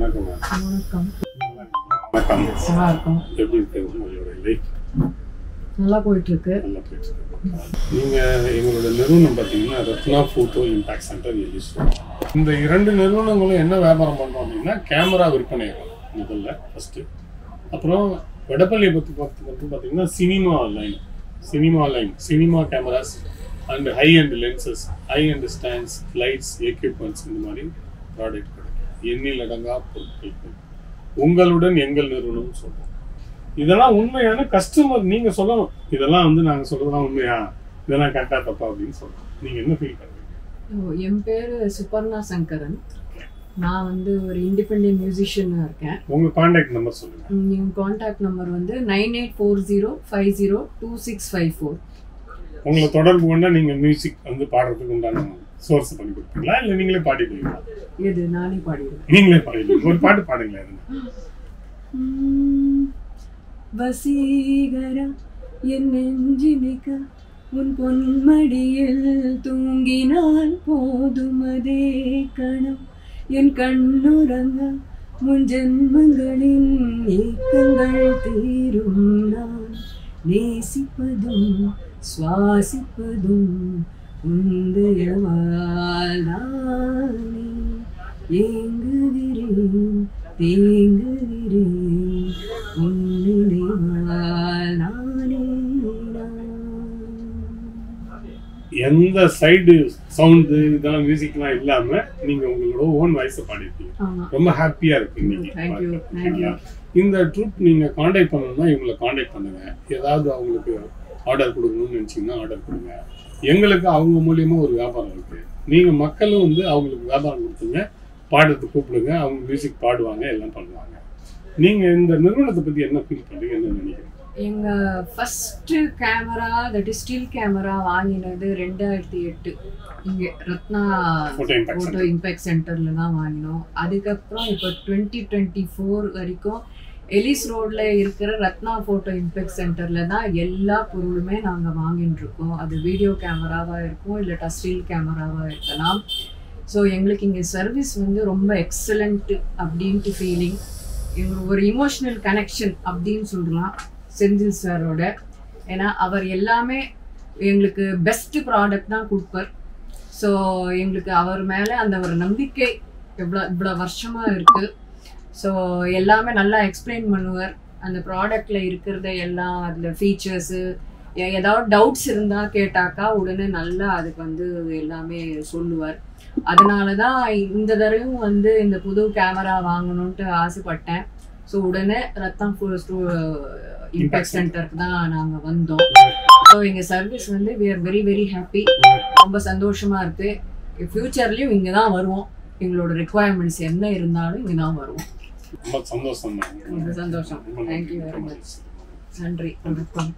வணக்கம். வணக்கம். வணக்கம். நல்லா இருக்கும். எப்படி இருக்கு உங்களோட லைஃப்? நல்லா போயிட்டு இருக்கு. நல்லா போயிட்டு இருக்கு. நீங்க எங்களோட நிறுவனம் பார்த்தீங்கன்னா ரத்னா ஃபோட்டோ இம்பாக்ட் சென்டர் எலிசோ. இந்த இரண்டு நிறுவனங்களும் என்ன வியாபாரம் பண்ணுறோம் அப்படின்னா கேமரா விற்பனை முதல்ல ஃபஸ்ட்டு. அப்புறம் வடப்பள்ளியை பற்றி பார்த்தீங்கன்னா cinema line cinema cameras and high and lenses, high and stands, lights, equipments, இந்த மாதிரி ப்ராடக்ட் கிடைக்கும். எண்ணில் அடங்கா பொருட்கள் உங்களுடன் எங்கள் நிறுவனம் சொல்றோம். இதெல்லாம் உண்மையான கஸ்டமர் நீங்க சொல்லணும். இதெல்லாம் நாங்க சொல்றதெல்லாம் உண்மையா, இதெல்லாம் கரெக்டா தப்பா அப்படின்னு சொல்றோம். நீங்க என்ன ஃபீல் பண்றீங்க? என் பேரு சுபர்ணா சங்கரன். நான் ஒரு இண்டிபெண்டன்ட் மியூசிஷியனா இருக்கேன். உங்க கான்டாக்ட் நம்பர் சொல்லுங்க. என் கான்டாக்ட் நம்பர் 9840502654. உங்களை தொடர்பு கொண்டா நீங்க மியூசிக் பாடுறதுக்கு உண்டான சோர்ஸ் பண்ணி கொடுப்பீங்களா, இல்ல நீங்களே பாடிடுவீங்களா? எது? நானே பாடிடுவேன். நீங்களே பாடிடுவீங்க. ஒரு பாட்டு பாடுங்களேன். வசீகரா என் நெஞ்சினிக்க உன் பொன்மடியில் தூங்கினால் போதுமதே கணம் என் கண்ணுறங்க முன் ஜென்மங்களின் ஏக்கங்கள் தீரும் நான் நேசிப்பதும் சுவாசிப்பதும் உந்தயவால் நானே ஏங்குகிறேன் தேங்குகிறேன் உன்னினைவால் நானே. எந்த சைடு சவுண்டு இதெல்லாம் மியூசிக்லாம் இல்லாம நீங்க உங்களோட ஓன் வாய்ஸை பாடிருக்கீங்க. ரொம்ப ஹாப்பியா இருக்கு இன்னைக்கு. இந்த ட்ரூப் நீங்க காண்டாக்ட் பண்ணணும்னா இவங்களை காண்டாக்ட் பண்ணுங்க. ஏதாவது அவங்களுக்கு ஆர்டர் கொடுக்கணும்னு நினைச்சீங்கன்னா ஆர்டர் கொடுங்க. எங்களுக்கு அவங்க மூலியமா ஒரு வியாபாரம் இருக்கு. நீங்க மக்களும் அவங்களுக்கு வியாபாரம் கொடுத்துங்க, பாடுறதுக்கு கூப்பிடுங்க, அவங்க மியூசிக் பாடுவாங்க, எல்லாம் பண்ணுவாங்க. நீங்க இந்த நிறுவனத்தை பத்தி என்ன ஃபீல் பண்றீங்க, என்ன நினைக்கிறீங்க? எங்க first camera, that is still camera வாங்கினது 2008 இங்கே ரத்னா ஃபோட்டோ இம்பாக்ட் சென்டர்ல தான் வாங்கினோம். அதுக்கப்புறம் இப்போ 2024 வரைக்கும் எலிஸ் ரோட்ல இருக்கிற ரத்னா ஃபோட்டோ இம்பாக்ட் சென்டர்ல தான் எல்லா பொருளுமே நாங்கள் வாங்கிட்டு இருக்கோம். அது வீடியோ கேமராவா இருக்கும், இல்லை ஸ்டில் கேமராவா இருக்கலாம். ஸோ எங்களுக்கு இங்கே சர்வீஸ் ரொம்ப எக்ஸலண்ட் அப்படின்ட்டு ஃபீலிங். எங்களுக்கு ஒரு இமோஷனல் கனெக்ஷன் அப்படின்னு சொல்லலாம் செந்தில் சாரோட. ஏன்னா அவர் எல்லாமே எங்களுக்கு பெஸ்ட் ப்ராடக்ட் தான் கொடுப்பார். ஸோ எங்களுக்கு அவர் மேலே அந்த ஒரு நம்பிக்கை இவ்வளோ வருஷமாக இருக்குது. ஸோ எல்லாமே நல்லா எக்ஸ்பிளைன் பண்ணுவார். அந்த ப்ராடக்டில் இருக்கிறத எல்லாம், அதில் ஃபீச்சர்ஸு, ஏதாவது டவுட்ஸ் இருந்தால் கேட்டாக்கா உடனே நல்லா அதுக்கு எல்லாமே சொல்லுவார். அதனால தான் இந்த தடவையும் இந்த புது கேமரா வாங்கணுன்ட்டு ஆசைப்பட்டேன். ஸோ உடனே ரத்னா இம்பாக்ட் சென்டருக்கு தான் நாங்கள் வந்தோம். ஸோ எங்கள் service we are very very happy. ரொம்ப சந்தோஷமாக இருக்குது. ஃப்யூச்சர்லேயும் இங்கே தான் வருவோம். எங்களோட ரெக்குவயர்மெண்ட்ஸ் என்ன இருந்தாலும் இங்கே தான் வருவோம். ரொம்ப சந்தோஷம். ரொம்ப சந்தோஷம். Thank you very much. நன்றி. வணக்கம்.